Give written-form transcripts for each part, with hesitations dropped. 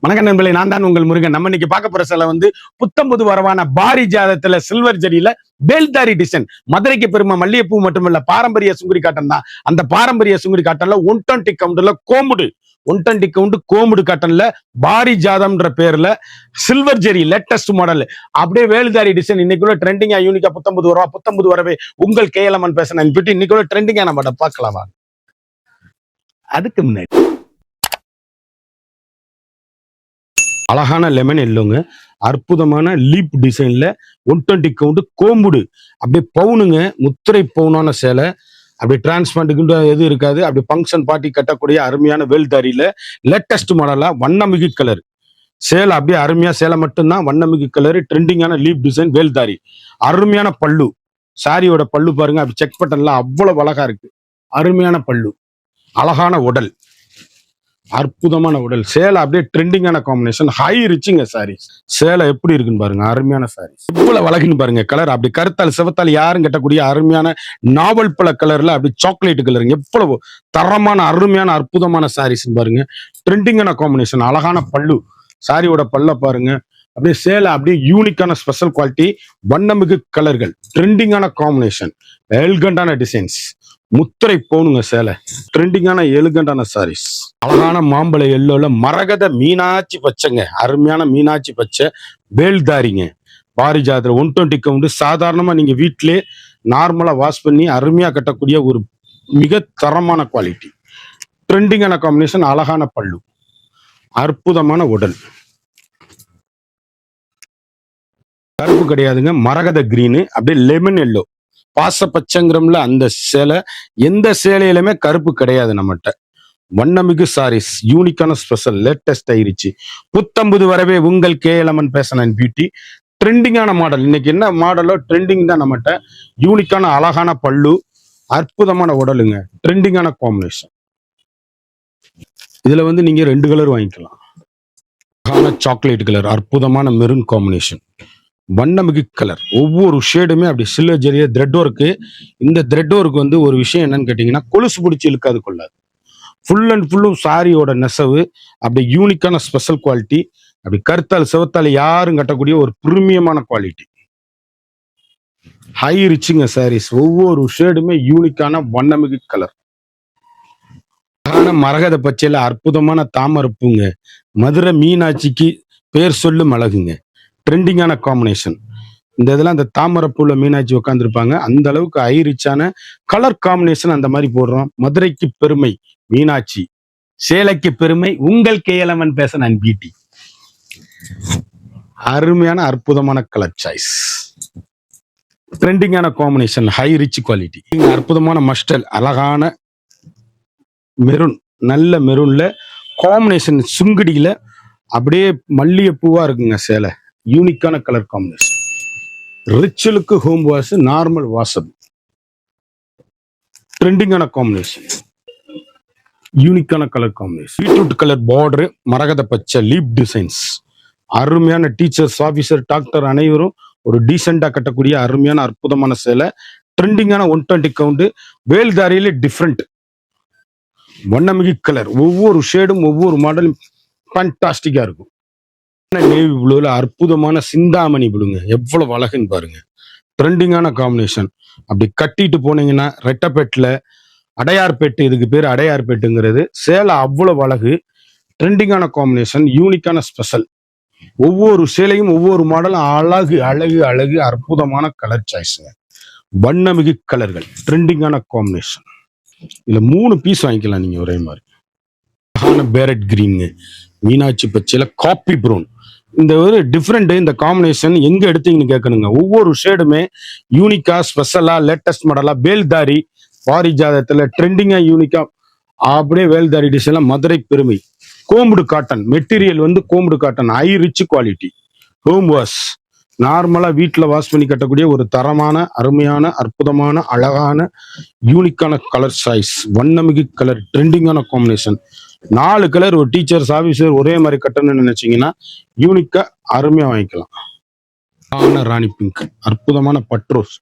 வணக்கம் நண்பர்களே, நான் தான் உங்கள் முருகன். நம்ம இன்னைக்கு பார்க்க போற சிலை வந்து புத்தம்புது வரவான பாரிஜாதத்துல சில்வர் ஜரியில பேல்தாரி டிசைன். மதுரைக்கு பெருமை மல்லிகைப்பூ மட்டுமல்ல, பாரம்பரிய சுங்குடி காட்டன் தான். அந்த பாரம்பரிய சுங்குடி காட்டன்ல 120 கவுண்ட்ல கோமுடு 120 கவுண்ட் கோமுடு காட்டன்ல பாரிஜாதம்ன்ற பேர்ல சில்வர் ஜெரி லேட்டஸ்ட் மாடல் அப்படியே வேல்தாரி டிசைன். இன்னைக்குள்ள ட்ரெண்டிங்கா யூனிக்கா புத்தம்புது வரவே உங்கள் கேஎல்எம்என் பேச இன்னைக்குள்ள ட்ரெண்டிங்கா நம்ம பார்க்கலாமா? அதுக்கு முன்னாடி அழகான லெமன் எல்லோங்க, அற்புதமான லீப் டிசைன்ல 120 கவுண்ட் கோம்புடு அப்படியே பவுனுங்க, முத்திரை பவுனான சேலை. அப்படி டிரான்ஸ்பரண்ட் எதுவும் இருக்காது. அப்படி ஃபங்க்ஷன் பார்ட்டி கட்டக்கூடிய அருமையான வேல்தாரியில லேட்டஸ்ட் மாடலா வண்ணமிகு கலர் சேலை. அப்படியே அருமையா சேலை மட்டும்தான், வண்ணமிகு கலர், ட்ரெண்டிங்கான லீப் டிசைன் வேல்தாரி. அருமையான பல்லு, சாரியோட பல்லு பாருங்க, அப்படி செக் பட்டன்லாம் அவ்வளவு அழகா இருக்கு. அருமையான பல்லு, அழகான உடல், அற்புதமான உடல். சேலை அப்படியே ட்ரெண்டிங்கான காம்பினேஷன், ஹை ரிச்சிங்க சாரி. சேலை எப்படி இருக்குன்னு பாருங்க, அருமையான சாரி. இவ்வளவு அழகுன்னு பாருங்க. கலர் அப்படி கருத்தால் சிவத்தால் யாரும் கட்டக்கூடிய அருமையான நாவல் பழ கலர்ல அப்படி சாக்லேட் கலர். எவ்வளவு தரமான அருமையான அற்புதமான சாரீஸ் பாருங்க. ட்ரெண்டிங்கான காம்பினேஷன், அழகான பல்லு, சாரியோட பல்ல பாருங்க. அப்படியே சேலை அப்படியே யூனிக்கான ஸ்பெஷல் குவாலிட்டி, வண்ணமிகு கலர்கள், ட்ரெண்டிங்கான காம்பினேஷன், எல்கண்டான டிசைன்ஸ், முத்திரை போனுங்க சேலை, ட்ரெண்டிங்கான எலிகண்டான சாரீஸ். அழகான மாம்பழ எல்லோல மரகத மீனாட்சி பச்சைங்க, அருமையான மீனாட்சி பச்சை வேல்தாரிங்க. பாரிஜாதத்துல 120 கவுண்ட். சாதாரணமா நீங்க வீட்டிலே நார்மலா வாஷ் பண்ணி அருமையா கட்டக்கூடிய ஒரு மிக தரமான குவாலிட்டி, ட்ரெண்டிங்கான காம்பினேஷன், அழகான பல்லு, அற்புதமான உடல். கருப்பு கிடையாதுங்க, மரகத கிரீனு அப்படியே லெமன் எல்லோ, பாச பச்சைங்கிறோம்ல அந்த சேலை. எந்த சேலையிலுமே கருப்பு கிடையாது நம்மகிட்ட. வண்ணமிகு சாரீஸ், யூனிக்கான ஸ்பெஷல், லேட்டஸ்ட் ஆயிருச்சு. புத்தம்புது வரவே உங்கள் கேஎல்எம்என் பேஷன் அண்ட் பியூட்டி. ட்ரெண்டிங்கான மாடல், இன்னைக்கு என்ன மாடலோ ட்ரெண்டிங் தான் நம்மகிட்ட. யூனிக்கான அழகான பல்லு, அற்புதமான உடலுங்க, ட்ரெண்டிங்கான காம்பினேஷன். இதுல வந்து நீங்க 2 கலர் வாங்கிக்கலாம். அழகான சாக்லேட் கலர், அற்புதமான மெரூன் காம்பினேஷன், வண்ணமிகு கலர். ஒவ்வொரு ஷேடுமே அப்படி சில்வர் ஜெரிய த்ரெட் ஒர்க்கு. இந்த த்ரெட் ஒர்க்கு வந்து ஒரு விஷயம் என்னன்னு கேட்டீங்கன்னா, கொலுசு பிடிச்சி இழுக்காது கொள்ளாது. ஃபுல் அண்ட் ஃபுல்லும் சாரியோட நெசவு, அப்படி யூனிக்கான ஸ்பெஷல் குவாலிட்டி. அப்படி கருத்தால் சிவத்தால் யாரும் கட்டக்கூடிய ஒரு பிரீமியமான குவாலிட்டி, ஹை ரிச்சிங்க சாரீஸ். ஒவ்வொரு ஷேடுமே யூனிக்கான வண்ணமிகு கலர். மரகத பச்சையில அற்புதமான தாமரப்புங்க, மதுரை மீனாட்சிக்கு பேர் சொல்லும் அழகுங்க, ட்ரெண்டிங்கான காம்பினேஷன். இந்த இதெல்லாம் அந்த தாமரப்பூல மீனாட்சி உட்காந்துருப்பாங்க, அந்த அளவுக்கு ஹை ரிச்சான கலர் காம்பினேஷன். அந்த மாதிரி போடுறோம். மதுரைக்கு பெருமை மீனாட்சி, சேலைக்கு பெருமை உங்கள் கேஎல்எம்என் பேஷன் அண்ட் பியூட்டி. அருமையான அற்புதமான கலர் சாய்ஸ், ட்ரெண்டிங்கான காம்பினேஷன், ஹை ரிச் குவாலிட்டி. அற்புதமான மஸ்டல், அழகான மெரூன், நல்ல மெரூன்ல காம்பினேஷன், சுங்குடியில அப்படியே மல்லிகைப்பூவா இருக்குங்க சேலை. யூனிக்கான கலர் காம்பினேஷன், ரிச்சலுக்கு ஹோம் வாஷ், நார்மல் வாஷம், ட்ரெண்டிங்கான காம்பினேஷன், யூனிக்கான colour combination. Beetroot colour border, மரகத பச்சை லீப் டிசைன்ஸ். அருமையான டீச்சர்ஸ், ஆபீசர், டாக்டர் அனைவரும் ஒரு டீசெண்டா கட்டக்கூடிய அருமையான அற்புதமான சேலை. ட்ரெண்டிங்கான 120 கவுண்ட் வேல்தாரியில டிஃப்ரெண்ட் வண்ணமிகு கலர். ஒவ்வொரு ஷேடும் ஒவ்வொரு மாடலும் ஃபேண்டாஸ்டிக்கா இருக்கும். நேவி ப்ளூல அற்புதமான சிந்தாமணி ப்ளூங்க, எவ்வளவு அழகுன்னு பாருங்க. ட்ரெண்டிங்கான காம்பினேஷன். அப்படி கட்டிட்டு போனீங்கன்னா ரெட்டப்பேட்டில் அடையார்பேட்டு, இதுக்கு பேர் அடையார்பேட்டுங்கிறது. சேலை அவ்வளவு அழகு, ட்ரெண்டிங்கான காம்பினேஷன், யூனிக்கான ஸ்பெஷல். ஒவ்வொரு சேலையும் ஒவ்வொரு மாடலும் அழகு அழகு அழகு, அற்புதமான கலர் சாய்ஸுங்க, வண்ணமிகு கலர்கள், ட்ரெண்டிங்கான காம்பினேஷன். இதுல 3 பீஸ் வாங்கிக்கலாம் நீங்க ஒரே மாதிரி. அழகான பேரட் கிரீன், மீனாட்சி பச்சையில காப்பி ப்ரௌன். இந்த ஒரு டிஃப்ரெண்ட், இந்த காம்பினேஷன் எங்க எடுத்தீங்கன்னு கேட்கணுங்க. ஒவ்வொரு ஷேடுமே யூனிக்கா ஸ்பெஷலா லேட்டஸ்ட் மாடலா வேல்தாரி பாரிஜாதத்துல ட்ரெண்டிங்கா யூனிக்கா அப்படியே வேல்தாரி டிசைன்ல மதுரை பெருமை. கோம்புடு காட்டன் மெட்டீரியல் வந்து combed cotton, high rich quality, home wash, நார்மலா வீட்டுல வாஷ் பண்ணி கட்டக்கூடிய ஒரு தரமான அருமையான அற்புதமான அழகான யூனிக்கான கலர் சாய்ஸ், வண்ணமிகு கலர், ட்ரெண்டிங்கான காம்பினேஷன். 4 கலர் ஒரு டீச்சர்ஸ் ஆபீசர் ஒரே மாதிரி கட்டணும்னு நினைச்சீங்கன்னா யூனிக்கா அருமையா வாங்கிக்கலாம். அழகான ராணி பிங்க், அற்புதமான பட்ரோஸ்,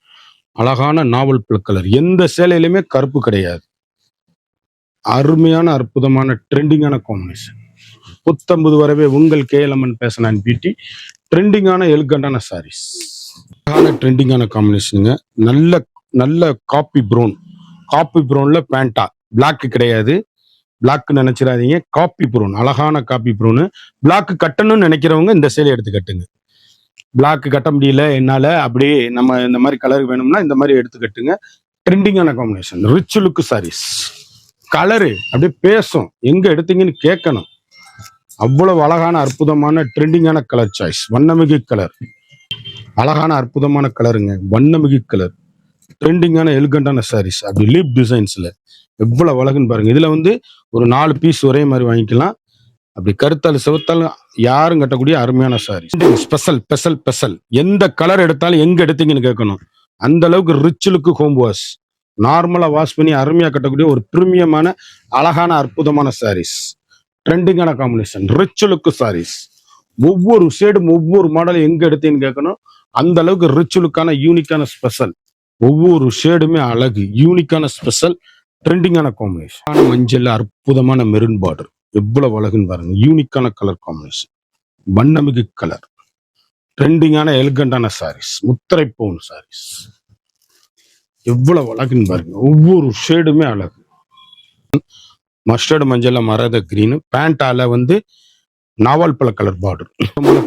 அழகான நாவல் பழ கலர். எந்த சேலையிலுமே கருப்பு கிடையாது. அருமையான அற்புதமான ட்ரெண்டிங்கான காம்பினேஷன். புத்தம்பது வரவே உங்கள் கேஎல்எம்என் பேசனான் பியூட்டி. ட்ரெண்டிங்கான எலிகண்டான சாரீஸ், ட்ரெண்டிங்கான காம்பினேஷனுங்க. நல்ல நல்ல காப்பி ப்ரௌன், காப்பி ப்ரௌன்ல பேண்டா, பிளாக் கிடையாது. பிளாக் நினைச்சிடாதீங்க, காப்பி ப்ரௌன், அழகான காப்பி ப்ரௌனு. பிளாக் கட்டணும்னு நினைக்கிறவங்க இந்த சேலை எடுத்து கட்டுங்க. பிளாக் கட்ட முடியல என்னால, அப்படியே நம்ம இந்த மாதிரி கலர் வேணும்னா இந்த மாதிரி எடுத்து கட்டுங்க. ட்ரெண்டிங்கான combination, rich look sarees. Colour அப்படியே பேசும், எங்க எடுத்தீங்கன்னு கேட்கணும். அவ்வளவு அழகான அற்புதமான ட்ரெண்டிங்கான கலர் சாய்ஸ். வண்ணமிகு கலர், அழகான அற்புதமான கலருங்க, வண்ணமிகு கலர். ட்ரெண்டிங்கான எலிகண்டான சாரீஸ், அப்படி லீப் டிசைன்ஸ்ல எவ்வளவு அழகுன்னு பாருங்க. இதுல வந்து ஒரு 4 பீஸ் ஒரே மாதிரி வாங்கிக்கலாம். அப்படி கருத்தாலும் சிவத்தாலும் யாரும் கட்டக்கூடிய அருமையான சாரீஸ். Special special special. எந்த கலர் எடுத்தாலும் எங்க எடுத்தீங்கன்னு கேட்கணும். அந்த அளவுக்கு ரிச் லுக்கு ஹோம் வாஷ், நார்மலா வாஷ் பண்ணி அருமையா கட்டக்கூடிய ஒரு பிரீமியமான அழகான அற்புதமான சாரீஸ். ட்ரெண்டிங்கான காம்பினேஷன், ரிச் லுக்கு சாரீஸ். ஒவ்வொரு ஷேடும் ஒவ்வொரு மாடலும் எங்க எடுத்தீங்கன்னு கேட்கணும். அந்த அளவுக்கு ரிச் லுக்கான யூனிக்கான ஸ்பெஷல். ஒவ்வொரு ஷேடுமே அழகு, யூனிக்கான ஸ்பெஷல், ட்ரெண்டிங்கான காம்பினேஷன். மஞ்சள் அற்புதமான மெரூன் பார்டர், எவ்வளவு அழகுன்னு பாருங்க. யூனிக்கான கலர் காம்பினேஷன், வண்ணமிகு கலர். ட்ரெண்டிங்கான எலிகண்டான சாரீஸ், முத்திரை பவுன் சாரீஸ். எவ்வளவு அழகுன்னு பாருங்க, ஒவ்வொரு ஷேடுமே அழகு. மஸ்டர்டு மஞ்சள்ல மரத கிரீன், பேண்டால வந்து நவால்பழ கலர் பார்டர்,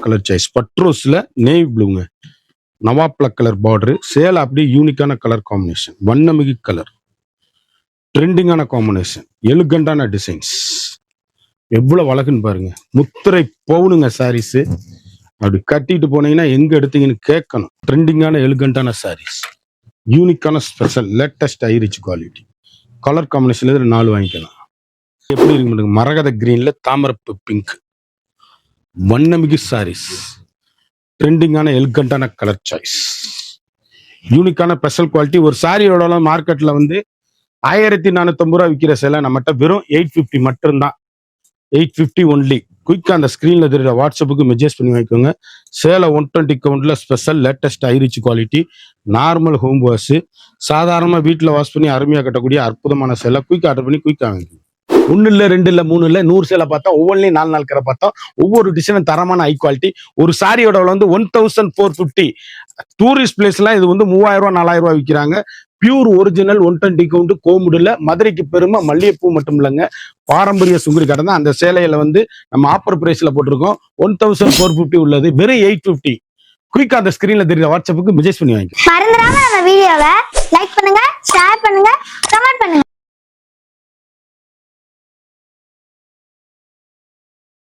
கலர் சாய்ஸ். பட்ரோஸ்ல நேவி ப்ளூங்க, நவாப்பழ கலர் பார்டர். சேலை அப்படியே யூனிக்கான கலர் காம்பினேஷன், வண்ணமிகு கலர், ட்ரெண்டிங்கான காம்பினேஷன், எலிகண்டான டிசைன்ஸ். எவ்வளவு அழகுன்னு பாருங்க. முத்திரை பவுனுங்க சாரீஸ். அப்படி கட்டிட்டு போனீங்கன்னா எங்க எடுத்தீங்கன்னு கேட்கணும். ட்ரெண்டிங்கான எலிகண்டான சாரீஸ், யூனிக்கான special, latest high rich quality. Colour காம்பினேஷன்ல 4 வாங்கிக்கலாம். எப்படி இருக்கு மரகத கிரீன்ல தாமரப்பு பிங்க், வண்ணமிகு சாரீஸ். ட்ரெண்டிங்கான எலிகண்டான கலர் சாய்ஸ், யூனிக்கான ஸ்பெஷல் குவாலிட்டி. ஒரு சாரியோட மார்க்கெட்ல வந்து 1450 ரூபா விற்கிற சேலை நம்மகிட்ட வெறும் 850 மட்டும்தான். 850 ஒன்லி. குயிக்கா அந்த ஸ்கிரீன்ல தெரியுற வாட்ஸ்அப்புக்கு மெசேஜ் பண்ணி வாங்கிக்கோங்க. சேலை 120 கவுண்ட்ல special, latest high rich quality, normal home wash. சாதாரணமா வீட்டுல வாஷ் பண்ணி அருமையா கட்டக்கூடிய அற்புதமான சேலை. குயிக் ஆர்டர் பண்ணி குயிக்கா வாங்கிக்கோங்க. 1 இல்ல 2 இல்ல 3 இல்ல 100 சேலை பார்த்தா ஒவ்வொன்றையும் 4 நாள் கரை பார்த்தோம். ஒவ்வொரு டிசைனும் தரமான ஹை குவாலிட்டி. ஒரு சாரியோட வந்து 1450. டூரிஸ்ட் பிளேஸ்லாம் இது வந்து 3000 ரூபாய் 4000 ரூபாய் விற்கிறாங்க. பியூர் ஒரிஜினல் 120 கவுண்ட் கோமுடுல. மதுரைக்கு பெருமை மல்லிகைப்பூ மட்டும் இல்லைங்க, பாரம்பரிய சுங்குடி கடை தான். அந்த சேலையில வந்து நம்ம ஆப்பர் பிரைஸ்ல போட்டிருக்கோம். 1450 உள்ளது வெறும் 850. குயிக்கா அந்த ஸ்கிரீன்ல தெரியுற வாட்ஸ்அப்புக்கு மெசேஜ் பண்ணி வாங்கிக்கோங்க. மறந்துடாம நம்ம வீடியோவை லைக் பண்ணுங்க, ஷேர் பண்ணுங்க,